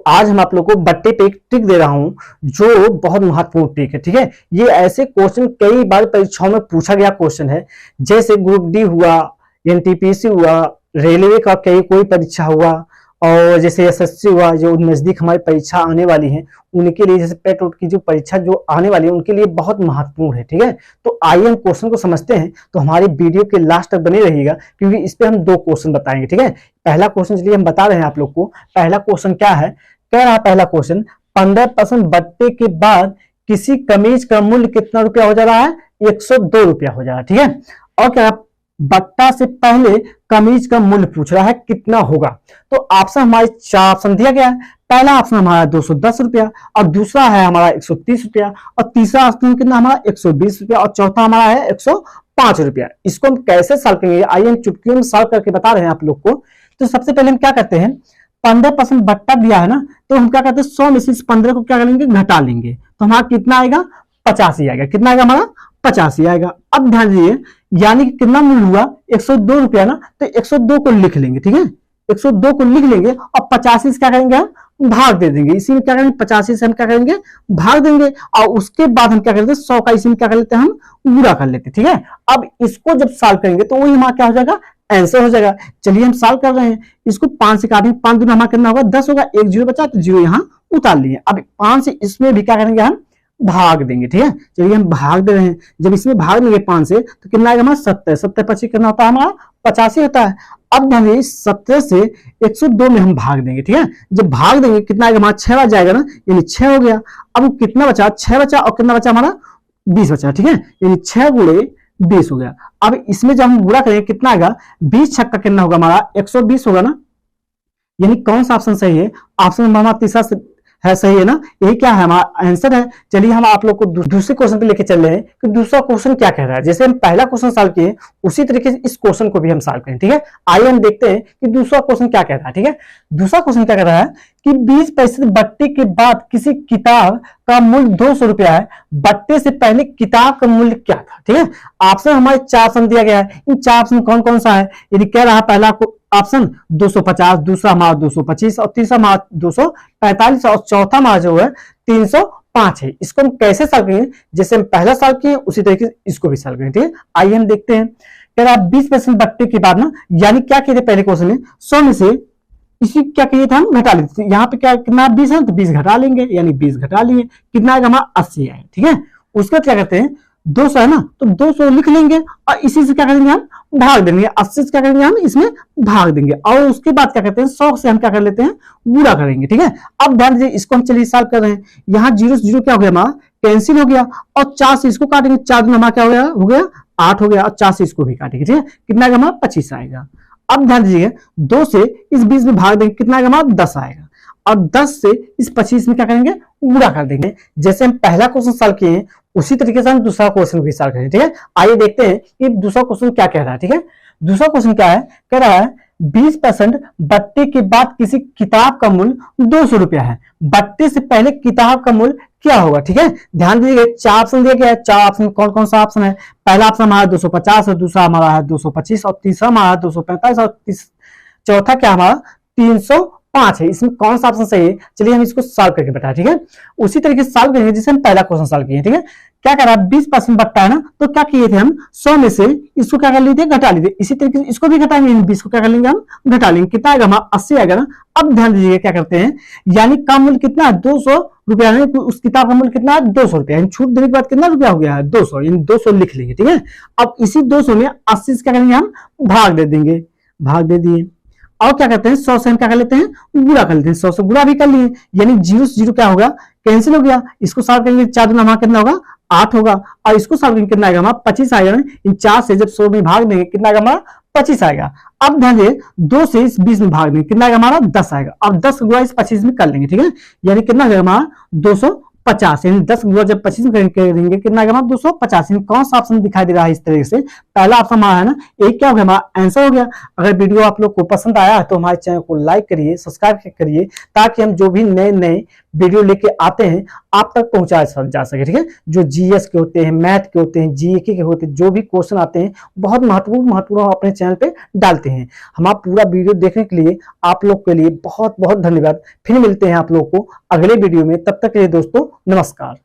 आज हम आप लोग को बट्टे पे एक ट्रिक दे रहा हूं जो बहुत महत्वपूर्ण ट्रिक है। ठीक है, ये ऐसे क्वेश्चन कई बार परीक्षाओं में पूछा गया क्वेश्चन है, जैसे ग्रुप डी हुआ, एनटीपीसी हुआ, रेलवे का कोई परीक्षा हुआ, और जैसे एसएससी हुआ, जो नजदीक हमारी परीक्षा आने वाली है उनके लिए, जैसे पेट की जो परीक्षा जो आने वाली है उनके लिए बहुत महत्वपूर्ण है। ठीक है, तो आइए हम क्वेश्चन को समझते हैं। तो हमारी वीडियो के लास्ट तक बने रहिएगा, क्योंकि इस पे हम दो क्वेश्चन बताएंगे। ठीक है, पहला क्वेश्चन चलिए हम बता रहे हैं आप लोग को। पहला क्वेश्चन क्या है, कह रहा है पहला क्वेश्चन, 15% बट्टे के बाद किसी कमीज का मूल्य कितना रुपया हो जा रहा है? 102 रुपया हो जा रहा है। ठीक है, और क्या बट्टा से पहले कमीज का मूल्य पूछ रहा है कितना होगा। तो ऑप्शन हमारे 4 ऑप्शन दिया गया है। पहला ऑप्शन हमारा 210 रुपया, और दूसरा है हमारा 130 रुपया, और तीसरा ऑप्शन कितना हमारा 120 रुपया, और चौथा हमारा है 105 रुपया। इसको हम कैसे सॉल्व करेंगे, आइए हम चुटकियों में सॉल्व करके बता रहे हैं आप लोग को। तो सबसे पहले हम क्या करते हैं, 15% बट्टा दिया है ना, तो हम क्या करते हैं 100 में से इस 15 को क्या करेंगे, घटा लेंगे। तो हमारा कितना आएगा? 85 आएगा। कितना आएगा हमारा? 85 आएगा। अब ध्यान दीजिए, यानी कि कितना मूल्य हुआ? 102 रुपया ना, तो 102 को लिख लेंगे। ठीक है, 102 को लिख लेंगे और 85 से क्या करेंगे, हम भाग दे देंगे। इसी में क्या करेंगे, 85 से हम क्या करेंगे, भाग देंगे। और उसके बाद हम क्या करते हैं, 100 का इसी में क्या कर लेते हैं, हम पूरा कर लेते हैं। ठीक है, अब इसको जब सॉल्व करेंगे तो वही हमारा क्या हो जाएगा, आंसर हो जाएगा। चलिए हम सॉल्व कर रहे हैं। इसको 5 से काटेंगे, 5 दूना हमारा कितना होगा, 10 होगा। एक जीरो बचा तो जीरो यहाँ उतार लिए। अब 5 से इसमें भी क्या करेंगे, हम भाग देंगे। ठीक है, चलिए हम भाग दे रहे हैं। जब इसमें भाग देंगे 5 से तो कितना आएगा हमारा 70। 70 25 कितना होता है हमारा 85 होता है। अब ध्यान दीजिए, 70 से 102 में हम भाग देंगे। ठीक है, जब भाग देंगे कितना आएगा हमारा 6 बच जाएगा ना, यानी 6 हो गया। अब कितना बचा, 6 बचा, और कितना बचा हमारा 20 बचा। ठीक है, यानी 6 गुणे 20 हो गया। अब इसमें जब हम गुणा करेंगे कितना आएगा, 20 छक्का कितना होगा हमारा 120 होगा ना। यानी कौन सा ऑप्शन सही है? ऑप्शन हमारा तीसरा है सही है ना, यही क्या है हमारा आंसर है। चलिए हम आप लोग को दूसरे क्वेश्चन पे लेके चल रहे हैं कि दूसरा क्वेश्चन क्या कह रहा है। जैसे हम पहला क्वेश्चन सॉल्व किए उसी तरीके से इस क्वेश्चन को भी हम सॉल्व करें। ठीक है, आइए हम देखते हैं कि दूसरा क्वेश्चन क्या कह रहा है। ठीक है, दूसरा क्वेश्चन क्या कह रहा है कि 20 पैसे बट्टे के बाद किसी किताब का मूल्य 200 रुपया है, बट्टे से पहले किताब का मूल्य क्या था। ठीक है, ऑप्शन हमारे 4 ऑप्शन दिया गया है। इन 4 ऑप्शन कौन कौन सा है, यदि कह रहा है पहला ऑप्शन 250, दूसरा हमारा 225, और तीसरा हमारा 245, और चौथा हमारा जो है 305 है। इसको हम कैसे सॉल्व करेंगे, जैसे हम पहला सॉल्व किए उसी तरीके से इसको भी सॉल्व करेंगे। ठीक है, आइए हम देखते हैं। कह रहा है 20% बट्टे के बाद ना, यानी क्या किए थे पहले क्वेश्चन में, 100 में से इसी क्या किए थे, हम घटा लेते थे। यहाँ पे क्या कितना 20 है तो 20 घटा लेंगे, यानी 20 घटा लिए, कितना आएगा हमारा 80 आएगा। ठीक है, उसके बाद क्या करते हैं, 200 है ना, तो 200 लिख लेंगे और इसी से क्या करेंगे, हम भाग देंगे। 80 से क्या करेंगे, हम इसमें भाग देंगे। और उसके बाद क्या करते हैं, 100 से हम क्या कर लेते हैं, गुणा करेंगे। ठीक है, अब ध्यान दीजिए, इसको हम चलिए सॉल्व कर रहे हैं। यहाँ 0 से 0 क्या हो गया हमारा, कैंसिल हो गया, और 4 से इसको काटेंगे, 4 दूना हमारा क्या हो गया 8 हो गया, और 4 से इसको भी काटेंगे। ठीक है, कितना आएगा हमारा 25 आएगा। अब ध्यान दीजिए, 2 से इस 20 में भाग देंगे, कितना आएगा हमारा 10 आएगा, और 10 से इस 25 में क्या करेंगे, गुणा कर देंगे। जैसे हम पहला क्वेश्चन सॉल्व किए हैं उसी तरीके से हम दूसरा क्वेश्चन भी सॉल्व करेंगे। ठीक है, आइए देखते हैं कि दूसरा क्वेश्चन क्या कह रहा है। ठीक है, दूसरा क्वेश्चन क्या है, कह रहा है 20% बट्टे के बाद किसी किताब का मूल्य 200 रुपया है, बट्टे से पहले किताब का मूल्य क्या होगा। ठीक है, ध्यान दीजिए, 4 ऑप्शन दिया गया है। 4 ऑप्शन कौन कौन सा ऑप्शन है, पहला ऑप्शन हमारा 250 है, दूसरा हमारा है 225, और तीसरा हमारा 245, और चौथा क्या हमारा 305 है। इसमें कौन सा ऑप्शन सही है, चलिए हम इसको सॉल्व करके बताएं। ठीक है, उसी तरीके से सॉल्व करेंगे जैसे हम पहला क्वेश्चन सॉल्व किए। ठीक है, क्या कर रहा है, 20% बट्टा है ना, तो क्या किए थे हम 100 में से इसको क्या कर लिए थे, घटा लिए थे। इसी तरीके से इसको भी घटाएंगे, 20 को क्या कर लेंगे, हम घटा लेंगे। कितना आएगा हमारा 80 आएगा ना। अब ध्यान दीजिए क्या करते हैं, यानी का मूल्य कितना है 200 रुपया है, तो उस किताब का मूल्य कितना है 200 रुपया, छूट देने के बाद कितना रुपया हो गया है 200, यानी 200 लिख लेंगे। ठीक है, अब इसी 200 में 80 से क्या करेंगे, हम भाग दे देंगे, भाग दे दिए। और क्या करते हैं, 100 से हम क्या कर लेते हैं, गुणा कर लेते हैं। 100 से गुणा भी कर लिए, यानी 0 से 0 क्या होगा, कैंसिल हो गया। इसको सॉल्व करेंगे, 4 दूना हमारा कितना होगा 8 होगा, और इसको सॉल्व करेंगे कितना आएगा हमारा 25 आएगा ना। इन 4 से जब 100 में भाग देंगे कितना आएगा हमारा 25 आएगा। अब ध्यान दीजिए, 2 से इस 20 में भाग देंगे, कितना आएगा हमारा 10 आएगा। अब 10 गुणा इस 25 में कर लेंगे। ठीक है, यानी कितना आएगा हमारा 250, यानी 10 गुणा जब 25 में करेंगे कितना आएगा हमारा 250। कौन सा ऑप्शन दिखाई दे रहा है इस तरीके से, पहला ऑप्शन हमारा है ना, एक क्या हो गया हमारा आंसर हो गया। अगर वीडियो आप लोग को पसंद आया है तो हमारे चैनल को लाइक करिए, सब्सक्राइब करिए, ताकि हम जो भी नए नए वीडियो लेके आते हैं आप तक पहुंचाया जा सके, ठीक है। जो जीएस के होते हैं, मैथ के होते हैं, जीके के होते हैं, जो भी क्वेश्चन आते हैं बहुत महत्वपूर्ण हम अपने चैनल पे डालते हैं। हमारा पूरा वीडियो देखने के लिए आप लोग के लिए बहुत बहुत धन्यवाद। फिर मिलते हैं आप लोग को अगले वीडियो में, तब तक के लिए दोस्तों नमस्कार।